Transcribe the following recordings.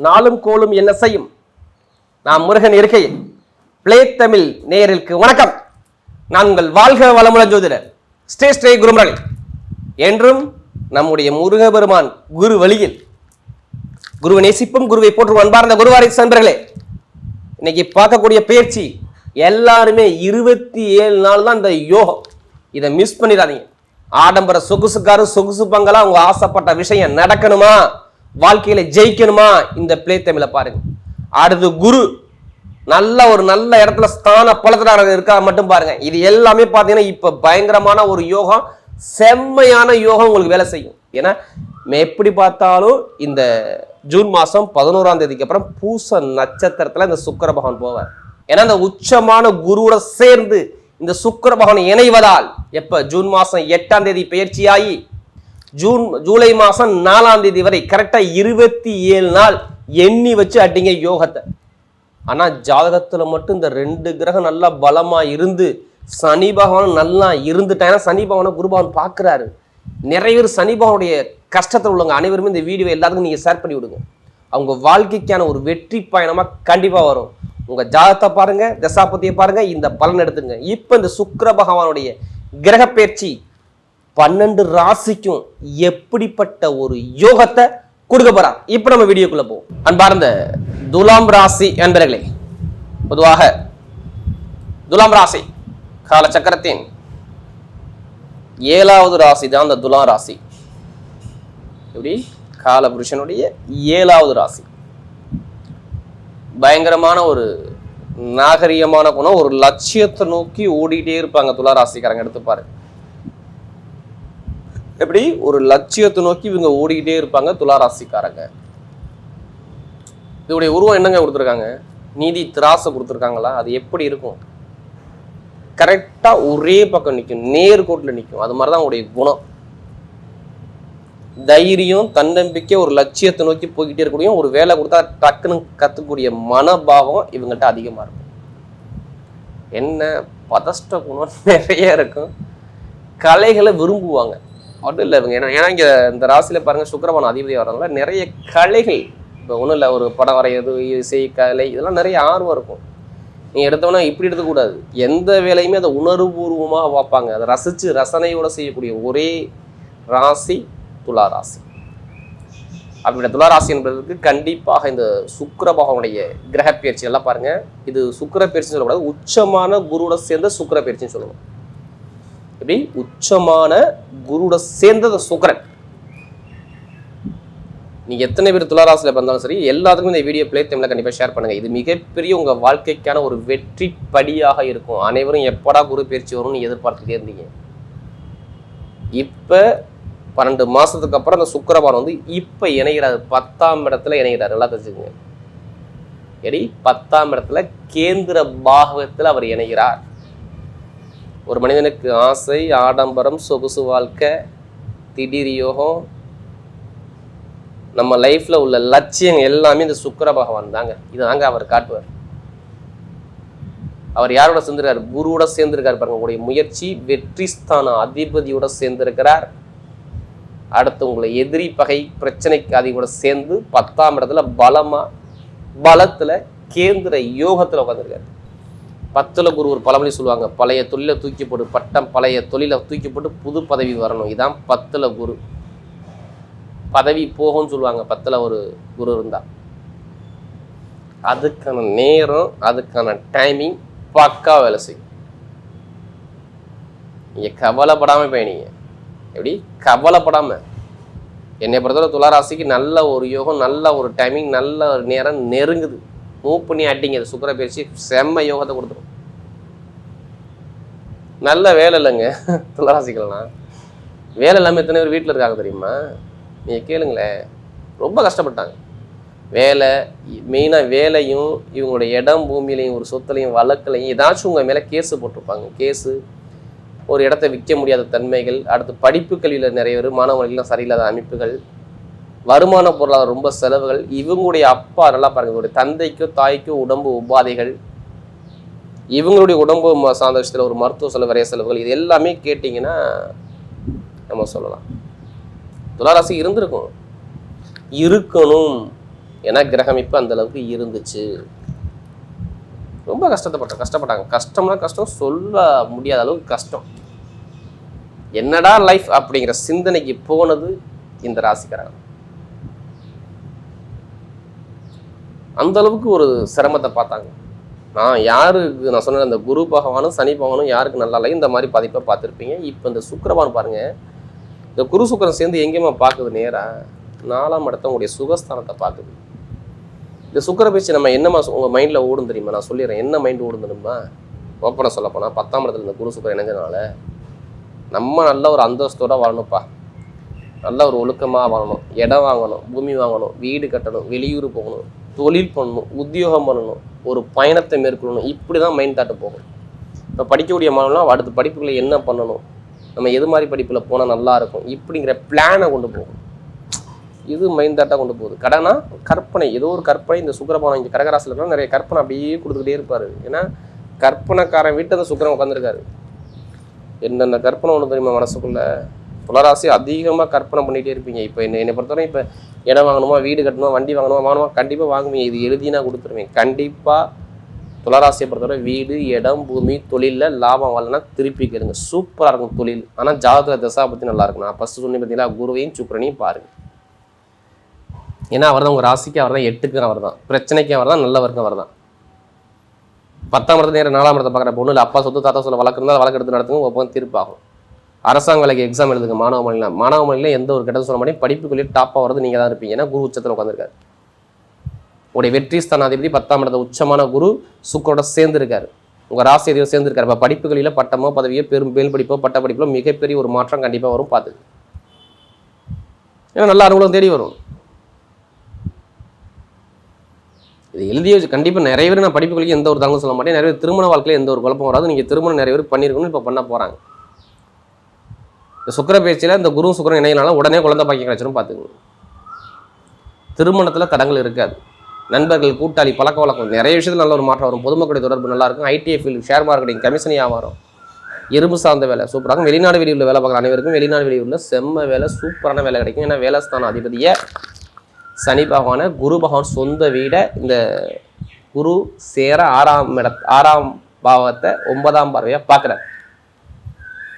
நாளும் கோளும் என்ன செய்யும்? நான் முருகன் இருக்கையில் பிளே தமிழ் நேயர்களுக்கு வணக்கம். நான் உங்கள் வாழ்க வளமுடன் ஜோதிடர் ஸ்ரீ குருமரளி. என்றும் நம்முடைய முருகபெருமான் குரு வழியில் குருவை நேசிப்பும் குருவை போற்றும் அன்பார்ந்த குருவாரி நண்பர்களே, இன்னைக்கு பார்க்கக்கூடிய பயிற்சி எல்லாருமே 27 நாள் தான் இந்த யோகம். இதை மிஸ் பண்ணிடாதீங்க. ஆடம்பர சொகுசுக்காரு சொகுசு பங்களா உங்க ஆசைப்பட்ட விஷயம் நடக்கணுமா, வாழ்க்கையில ஜெயிக்கணுமா, இந்த பிளே தமிழை பாருங்க. அடுத்து குரு நல்ல இடத்துல ஸ்தான பலத்துல இருக்கா மட்டும் பாருங்க. இது எல்லாமே பாத்தீங்கன்னா இப்ப பயங்கரமான ஒரு யோகம், செம்மையான யோகம் உங்களுக்கு வேலை செய்யும். ஏன்னா எப்படி பார்த்தாலும் இந்த ஜூன் மாசம் 11ஆம் தேதிக்கு அப்புறம் பூச நட்சத்திரத்துல இந்த சுக்கிர பகவான் போவார். ஏன்னா இந்த உச்சமான குருவோட சேர்ந்து இந்த சுக்கிர பகவான் இணைவதால் எப்ப ஜூன் மாசம் 8ஆம் தேதி பயிற்சியாகி ஜூலை மாசம் 4ஆம் தேதி வரை கரெக்டா 27 நாள் எண்ணி வச்சு அடிங்க யோகத்தை. ஆனா ஜாதகத்துல மட்டும் இந்த 2 கிரகம் நல்லா பலமா இருந்து சனி பகவான் நல்லா இருந்துட்டாங்கன்னா சனி பகவானை குரு பகவான் பாக்குறாரு. நிறைய பேர் சனி பகவானுடைய கஷ்டத்தில் உள்ளவங்க அனைவருமே இந்த வீடியோ எல்லாத்துக்கும் நீங்க ஷேர் பண்ணி விடுங்க. அவங்க வாழ்க்கைக்கான ஒரு வெற்றி பயணமா கண்டிப்பா வரும். உங்க ஜாதகத்தை பாருங்க, தசாபதியை பாருங்க, இந்த பலன் எடுத்துங்க. இப்ப இந்த சுக்கிர பகவானுடைய கிரக பயிற்சி 12 ராசிக்கும் எப்படிப்பட்ட ஒரு யோகத்தை கொடுக்க போறா. இப்ப நம்ம வீடியோக்குள்ள போவோம். அன்பார்ந்த துலாம் ராசி என்பர்களே, பொதுவாக துலாம் ராசி காலச்சக்கரத்தின் 7வது ராசி தான் இந்த துலாம் ராசி. எப்படி காலபுருஷனுடைய 7வது ராசி. பயங்கரமான ஒரு நாகரிகமான குணம், ஒரு லட்சியத்தை நோக்கி ஓடிட்டே இருப்பாங்க துலா ராசிக்காரங்க. எடுத்து பாருங்க, எப்படி ஒரு லட்சியத்தை நோக்கி இவங்க ஓடிக்கிட்டே இருப்பாங்க துலா ராசிக்காரங்க. இதோடைய உருவம் என்னங்க கொடுத்துருக்காங்க? நீதி திராசை கொடுத்துருக்காங்களா? அது எப்படி இருக்கும்? கரெக்டா ஒரே பக்கம் நிற்கும், நேர்கோட்டில் நிற்கும். அது மாதிரிதான் உங்களுடைய குணம். தைரியம், தன்னம்பிக்கை, ஒரு லட்சியத்தை நோக்கி போய்கிட்டே இருக்கக்கூடிய, ஒரு வேலை கொடுத்தா டக்குன்னு கத்துக்கூடிய மனபாவம் இவங்கள்ட்ட அதிகமா இருக்கும். என்ன பதஷ்ட குணம் நிறைய இருக்கும். கலைகளை விரும்புவாங்க. அப்படி இல்லை இவங்க. ஏன்னா இங்க இந்த ராசியில பாருங்க, சுக்கிரவான் அதிபதியாக வர்றதுனால நிறைய கலைகள். இப்போ ஒன்றும் இல்லை, ஒரு படம் வரைகிறது, இசை, கலை, இதெல்லாம் நிறைய ஆர்வம் இருக்கும். நீ எடுத்தவனா இப்படி எடுக்கக்கூடாது. எந்த வேலையுமே அதை உணர்வுபூர்வமாக பார்ப்பாங்க. அதை ரசிச்சு ரசனையோட செய்யக்கூடிய ஒரே ராசி துலா ராசி. அப்படின்ற துலா ராசி என்பதற்கு கண்டிப்பாக இந்த சுக்கிர பகவானுடைய கிரக பயிற்சி எல்லாம் பாருங்க. இது சுக்கிர பயிற்சின்னு சொல்லக்கூடாது, உச்சமான குருவோட சேர்ந்த சுக்கிர பயிற்சின்னு சொல்லணும். எப்படி உச்சமான குருவோட சேர்ந்த சுக்கிரன். நீங்க எத்தனை பேர் துளாராசில பிறந்தாலும் சரி, எல்லாத்துக்கும் இந்த வீடியோ பிளே டைம்ல கண்டிப்பா ஷேர் பண்ணுங்க. இது மிகப்பெரிய உங்க வாழ்க்கைக்கான ஒரு வெற்றி படியாக இருக்கும். அனைவரும் எப்படா குரு பயிற்சி வரும்னு எதிர்பார்த்துட்டே இருந்தீங்க. இப்ப 12 மாசத்துக்கு அப்புறம் அந்த சுக்கிரவான் வந்து இப்ப இணைகிறாரு, 10ஆம் இடத்துல இணைகிறார். நல்லா தெரிஞ்சுக்கங்க. சரி, 10ஆம் இடத்துல கேந்திர பாகவத்தில் அவர் இணைகிறார். ஒரு மனிதனுக்கு ஆசை, ஆடம்பரம், சொகுசு வாழ்க்கை, திடீர் யோகம், நம்ம லைஃப்ல உள்ள லட்சியம் எல்லாமே இந்த சுக்கிர பகவான் தாங்க. இதுதாங்க அவர் காட்டுவார். அவர் யாரோட சேர்ந்திருக்காரு? குருவோட சேர்ந்திருக்காரு. பாருங்க, உங்களுடைய முயற்சி வெற்றி ஸ்தான அதிபதியோட சேர்ந்திருக்கிறார். அடுத்து உங்களை எதிரி, பகை, பிரச்சனைக்கு அதிகோட சேர்ந்து 10ஆம் இடத்துல பலத்துல கேந்திர யோகத்துல உட்காந்துருக்காரு. 10ல குரு ஒரு பழமொழி சொல்லுவாங்க, பழைய தொழிலை தூக்கி போட்டு பட்டம், பழைய தொழிலை தூக்கி போட்டு புது பதவி வரணும். இதான் 10ல குரு. பதவி போகும்னு சொல்லுவாங்க 10ல ஒரு குரு இருந்தா. அதுக்கான நேரம், அதுக்கான டைமிங் பக்கா வேலை செய்யும். நீங்க கவலைப்படாம பயணிங்க. எப்படி கவலைப்படாம. என்னை பொறுத்தவரை துளாராசிக்கு நல்ல ஒரு யோகம், நல்ல ஒரு டைமிங், நல்ல ஒரு நேரம் நெருங்குது. மூவ் பண்ணி அடிங்க. சுக்கிர பயிற்சி செம்ம யோகத்தை கொடுத்துரும். நல்ல வேலை இல்லைங்க துளாராசிக்கலாம். வேலை இல்லாமல் எத்தனை பேர் வீட்டில் இருக்காங்க தெரியுமா? நீங்க கேளுங்களேன், ரொம்ப கஷ்டப்பட்டாங்க. வேலை, மெயினாக வேலையும் இவங்களுடைய இடம் பூமியிலையும் ஒரு சொத்துலையும் வழக்குலையும் ஏதாச்சும் உங்கள் மேலே கேஸு போட்டிருப்பாங்க. கேஸு, ஒரு இடத்த விற்க முடியாத தன்மைகள், அடுத்து படிப்பு கல்வியில் நிறைய பேர் மாணவர்கள்லாம் சரியில்லாத அமைப்புகள், வருமான பொருளாதார ரொம்ப செலவுகள். இவங்களுடைய அப்பா நல்லா பாருங்க, இவங்களுடைய தந்தைக்கோ தாய்க்கோ உடம்பு உபாதைகள், இவங்களுடைய உடம்பு சார்ந்த விஷயத்தில் ஒரு மருத்துவ செலவு, வரைய செலவுகள், இது எல்லாமே கேட்டிங்கன்னா நம்ம சொல்லலாம் துளாராசி இருந்திருக்கும். இருக்கணும். ஏன்னா கிரகமைப்பு அந்த அளவுக்கு இருந்துச்சு. ரொம்ப கஷ்டப்பட்டாங்க. கஷ்டம்னா கஷ்டம், சொல்ல முடியாத அளவுக்கு கஷ்டம். என்னடா லைஃப் அப்படிங்கிற சிந்தனைக்கு போனது இந்த ராசிக்காரங்க. அந்த அளவுக்கு ஒரு சிரமத்தை பார்த்தாங்க. நான் சொன்ன அந்த குரு பகவானும் சனி பகவானும் யாருக்கு நல்லா இல்லை இந்த மாதிரி பாதிப்பை பார்த்துருப்பீங்க. இப்போ இந்த சுக்கிரவான் பாருங்க, இந்த குரு சுக்கிரன் சேர்ந்து எங்கேயுமா பார்க்குது, நேரா 4ஆம் இடத்த உங்களுடைய சுகஸ்தானத்தை பார்க்குது. இந்த சுக்கிர பேச்சு நம்ம என்னமா உங்கள் மைண்டில் ஓடும் தெரியுமா? நான் சொல்லிடுறேன் என்ன மைண்ட் ஓடுதுமா. ஓப்பனாக சொல்ல போனால் 10ஆம் இடத்துல இந்த குரு சுக்கிரன் இணைஞ்சனால நம்ம நல்ல ஒரு அந்தஸ்தோட வாழணும்ப்பா, நல்ல ஒரு ஒழுக்கமாக வாங்கணும், இடம் வாங்கணும், பூமி வாங்கணும், வீடு கட்டணும், வெளியூர் போகணும், தொழில் பண்ணணும், உத்தியோகம் பண்ணணும், ஒரு பயணத்தை மேற்கொள்ளணும். இப்படி தான் மைண்ட் தாட்டு போகும். இப்போ படிக்கக்கூடிய மாணவர்கள்லாம் அடுத்த படிப்புகளை என்ன பண்ணணும், நம்ம எது மாதிரி படிப்பில் போனால் நல்லா இருக்கும், இப்படிங்கிற பிளானை கொண்டு போகும். இது மைண்ட் தாட்டாக கொண்டு போகுது. கடனா கற்பனை, ஏதோ ஒரு கற்பனை. இந்த சுக்கிரபானம் இங்கே கடகராசியில் இருக்கலாம், நிறைய கற்பனை அப்படியே கொடுத்துக்கிட்டே இருப்பார். ஏன்னா கற்பனைக்காரன் வீட்டு அந்த சுக்கிரன் உட்காந்துருக்காரு. என்னென்ன கற்பனை ஒன்று தெரியுமா மனசுக்குள்ள. துளாராசி அதிகமாக கற்பனை பண்ணிகிட்டே இருப்பீங்க. இப்போ என்னை பொறுத்தவரை இப்போ இடம் வாங்கணுமா, வீடு கட்டணுமா, வண்டி வாங்கணுமா கண்டிப்பாக வாங்குவீங்க. இது எழுதினா கொடுத்துருவீங்க. கண்டிப்பாக துளாராசியை பொறுத்தவரை வீடு, இடம், பூமி, தொழிலில் லாபம் வரலன்னா திருப்பி கேளுங்க, சூப்பராக இருக்கும் தொழில். ஆனால் ஜாதக தசா பற்றி நல்லா இருக்கும். நான் ஃபஸ்ட்டு சொன்னி பார்த்தீங்கன்னா குருவையும் சுக்கிரனையும் பாருங்கள். ஏன்னா அவர் தான் உங்கள் ராசிக்கு, அவர் தான் 8க்கு அவர் தான், பிரச்சனைக்கு அவர் தான், நல்லவருக்கும் அவர் தான். 10ஆம் இடத்துல நேரம் 4ஆம் இடத்தை பார்க்குற பொண்ணு இல்லை, அப்பா சொத்து தாத்தா சொல்ல வழக்கு இருந்தால் வழக்கு எடுத்து நடத்துங்க, ஒப்பந்தம் தீர்ப்பாகும். அரசாங்க வேலைக்கு எக்ஸாம் எழுதுங்க மாணவ மணியில் எந்த ஒரு கெட்டது சொல்ல மாட்டேன். படிப்புக்குள்ளேயே டாப்பாக வரது நீங்கள் தான் இருப்பீங்க. ஏன்னா குரு உச்சத்தில் உட்காந்துருக்காரு. உங்களுடைய வெற்றி ஸ்தானாதிபதி 10ஆம் இடத்த உச்சமான குரு சுக்கரோட சேர்ந்துருக்காரு, உங்கள் ராசி அதிபதி சேர்ந்துருக்காரு. இப்போ படிப்புகளில் பட்டமோ பதவியோ மேல் படிப்போ பட்ட படிப்பிலோ மிகப்பெரிய ஒரு மாற்றம் கண்டிப்பாக வரும். பார்த்துக்கு ஏன்னா நல்ல அனுகூலம் தேடி வரும். இது எழுதி வச்சு கண்டிப்பாக நிறைய பேர் நான் படிப்புகளுக்கு எந்த ஒரு தகவலும் சொல்ல மாட்டேன். நிறைய பேர் திருமண வாழ்க்கையில் எந்த ஒரு குழப்பம் வராது. நீங்கள் திருமணம் நிறைய பேர் பண்ணியிருக்கணும், இப்போ பண்ண போகிறாங்க. இந்த சுக்கிர பேச்சில் இந்த குரு சுக்கிரன் இணையினாலும் உடனே குழந்தை பாக்கியம் கிடைச்சிடும். பார்த்துக்கணும். திருமணத்தில் தடங்கள் இருக்காது. நண்பர்கள், கூட்டாளி, பழக்க வழக்கம் நிறைய விஷயத்தில் நல்ல ஒரு மாற்றம் வரும். பொதுமக்களுடைய தொடர்பு நல்லாயிருக்கும். ITI field, share marketing, commission வியாபாரம், இரும்பு சார்ந்த வேலை சூப்பராக. வெளிநாடு வெளியூரில் வேலை பார்க்குற அனைவருக்கும் வெளிநாடு வெளியூரில் செம்ம வேலை, சூப்பரான வேலை கிடைக்கும். ஏன்னா வேலைஸ்தான அதிபதியை சனி பகவானை குரு பகவான் சொந்த வீடை இந்த குரு சேர 6ஆம் பாவத்தை 9ஆம் பார்வையாக பார்க்குறாரு.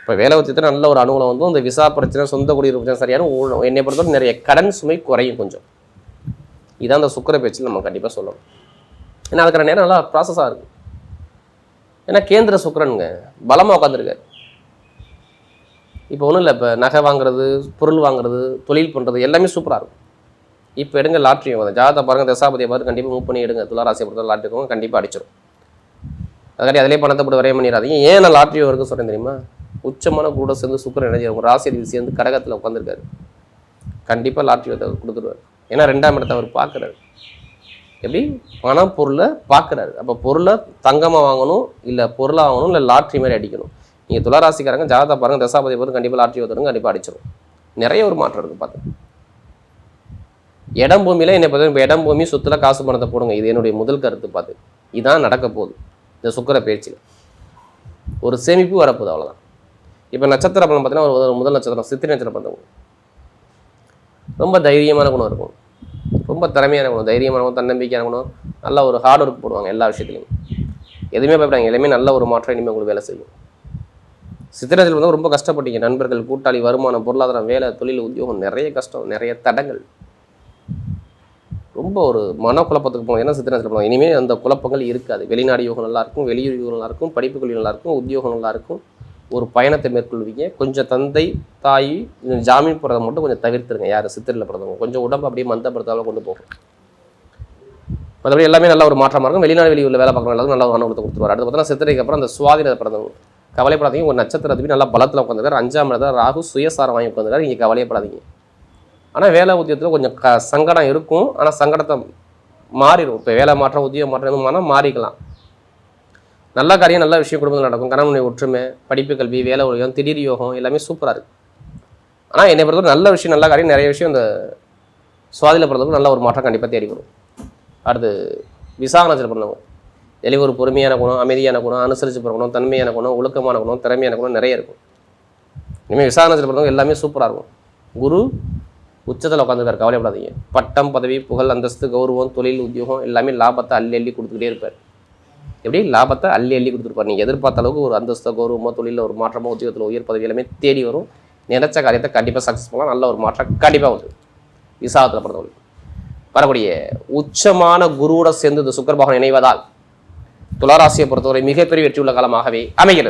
இப்போ வேலை வச்சத்தில் நல்ல ஒரு அனுகூலம் வந்து இந்த விசா பிரச்சனை, சொந்த குடியிருப்பு பிரச்சனை சரியான என்னை பொறுத்தவரை நிறைய கடன் சுமை குறையும் கொஞ்சம். இதான் அந்த சுக்கிர பேச்சில் நம்ம கண்டிப்பாக சொல்லணும். ஏன்னா அதுக்கான நேரம் நல்லா ப்ராசஸாக இருக்குது. ஏன்னா கேந்திர சுக்கிரனுங்க பலமாக உட்காந்துருக்காரு. இப்போ ஒன்றும் இல்லை, இப்போ நகை வாங்குறது, பொருள் வாங்குறது, தொழில் பண்ணுறது எல்லாமே சூப்பராக இருக்கும். இப்போ எடுங்க லாட்ரி ஜாதகத்தை பாருங்கள், தசாபதியை பார்த்து கண்டிப்பாக மூவ் பண்ணி எடுங்க. துளாராசியை பொறுத்த லாட்ரி இருக்கும், கண்டிப்பாக அடிச்சிடும். அதுக்காட்டி அதிலே பணத்தை போட்டு வரைய பண்ணிடாதீங்க. ஏன் நான் லாட்ரி வரைக்கும் சொல்கிறேன் தெரியுமா? உச்சமான கூட சேர்ந்து சுக்கிரன் இணைஞ்சி ஒரு ராசி அதிபதி சேர்ந்து கடகத்தில் உட்காந்துருக்காரு. கண்டிப்பாக லாட்ரி கொடுத்துருவார். ஏன்னா 2ஆம் இடத்தை அவர் பார்க்குறாரு. எப்படி பணம் பொருளை பார்க்குறாரு. அப்போ பொருளை தங்கமாக வாங்கணும், இல்லை பொருளாக வாங்கணும், இல்லை லாட்ரி மாதிரி அடிக்கணும். நீங்கள் துளாராசிக்காரங்க ஜாதகத்தை பாருங்கள், தசாபதியை பார்த்து கண்டிப்பாக லாட்ரி வந்துடும், கண்டிப்பாக அடிச்சிடும். நிறைய ஒரு மாற்றம் இருக்குது. பார்த்து இடம் பூமியில் என்னை பார்த்து இப்போ இடம் பூமி சொத்துல காசு பணத்தை போடுங்க. இது என்னுடைய முதல் கருத்து. பார்த்து இதான் நடக்க போகுது இந்த சுக்கிர பேச்சில். ஒரு சேமிப்பு வரப்போகுது, அவ்வளோதான். இப்போ நட்சத்திர பலன் பார்த்தீங்கன்னா ஒரு முதல் நட்சத்திரம் சித்திரை நட்சத்திரம் பார்த்தவங்க ரொம்ப தைரியமான குணம் இருக்கும், ரொம்ப திறமையான குணம், தைரியமான குணம், தன்னம்பிக்கையான குணம், நல்லா ஒரு ஹார்ட் ஒர்க் போடுவாங்க எல்லா விஷயத்துலையும். எதுவுமே பயப்படாங்க, எல்லாமே நல்ல ஒரு மாற்றம் இனிமேல் உங்களுக்கு வேலை செய்யும். சித்திரை நட்சத்திரம் வந்து ரொம்ப கஷ்டப்பட்டீங்க. நண்பர்கள், கூட்டாளி, வருமானம், பொருளாதாரம், வேலை, தொழில், உத்தியோகம், நிறைய கஷ்டம், நிறைய தடங்கள், ரொம்ப ஒரு மனக்குழப்பத்துக்கு போகணும். ஏன்னா சித்திரை நட்சத்திரம் இனிமேல் அந்த குழப்பங்கள் இருக்காது. வெளிநாடு யோகம் நல்லாயிருக்கும், வெளியூர் யோகம் நல்லாயிருக்கும், படிப்புகள் நல்லாயிருக்கும், உத்தியோகம் நல்லாயிருக்கும், ஒரு பயணத்தை மேற்கொள்வீங்க. கொஞ்சம் தந்தை தாய் ஜாமீன் போகிறத மட்டும் கொஞ்சம் தவிர்த்துருங்க. யார் சித்திரையில் பிறந்தவங்க கொஞ்சம் உடம்பு அப்படியே மந்தப்படுத்தாலும் கொண்டு போகும். மற்றபடி எல்லாமே நல்ல ஒரு மாற்றமாக இருக்கும். வெளிநாடு வெளியூரில் வேலை பார்க்குற எல்லாரும் நல்ல ஒரு அனுபவத்தை கொடுத்துருவார். அடுத்து பார்த்தீங்கன்னா சித்திரைக்கு அப்புறம் அந்த சுவாதியில் பிறந்தவங்க கவலைப்படாதீங்க. ஒரு நட்சத்திரத்துக்கு நல்லா பலத்தில் உட்காந்துருக்காரு. 5ஆம் இடத்துல ராகு சுயசாரம் வாங்கி உட்காந்துருக்காரு. நீங்கள் கவலையப்படாதீங்க. ஆனால் வேலை உத்தியோகத்தில் கொஞ்சம் சங்கடம் இருக்கும். ஆனால் சங்கடத்தை மாறிடும். இப்போ வேலை மாற்றம், உத்தியோக மாற்றம் எதுவும் மாறிக்கலாம். நல்ல காரியம், நல்ல விஷயம் குடும்பத்தில் நடக்கும். கணவனுடைய ஒற்றுமை, படிப்பு, கல்வி, வேலை உலகம், திடீர் யோகம் எல்லாமே சூப்பராக இருக்குது. ஆனால் என்னை பொறுத்தவரை நல்ல விஷயம், நல்ல காரியம், நிறைய விஷயம் இந்த சுவாதியில் பிறந்தவங்க நல்ல ஒரு மாற்றம் கண்டிப்பாக தேடி வரும். அடுத்து விசாக நட்சத்திரம் பிறந்தவங்க எலி ஒரு பொறுமையான குணம், அமைதியான குணம், அனுசரித்து போகிற குணம், தன்மையான குணம், ஒழுக்கமான குணம், திறமையான குணம் நிறைய இருக்கும். இனிமேல் விசாக நட்சத்திரம் பிறந்தவங்க எல்லாமே சூப்பராக இருக்கும். குரு உச்சத்தில் உட்காந்துருக்காரு, கவலைப்படாதீங்க. பட்டம், பதவி, புகழ், அந்தஸ்து, கௌரவம், தொழில், உத்தியோகம் எல்லாமே லாபத்தை அள்ளி கொடுத்துக்கிட்டே இருப்பார். எப்படி லாபத்தை அள்ளி கொடுத்துருப்பார். நீங்கள் எதிர்பார்த்த அளவுக்கு ஒரு அந்தஸ்தோ, கௌரவமோ, தொழிலில் ஒரு மாற்றமோ, உத்தியோகத்தில் உயர் பதவி எல்லாமே தேடி வரும். நினைச்ச காரியத்தை கண்டிப்பாக சக்ஸஸ் பண்ணலாம். நல்ல ஒரு மாற்றம் கண்டிப்பாக வந்து விசாகத்தில் பிறந்தவர்கள் வரக்கூடிய உச்சமான குருவோட சேர்ந்து இந்த சுக்கிர பகவான் இணைவதால் துளாராசியை பொறுத்தவரை மிகப்பெரிய வெற்றியுள்ள காலமாகவே அமைகிறது.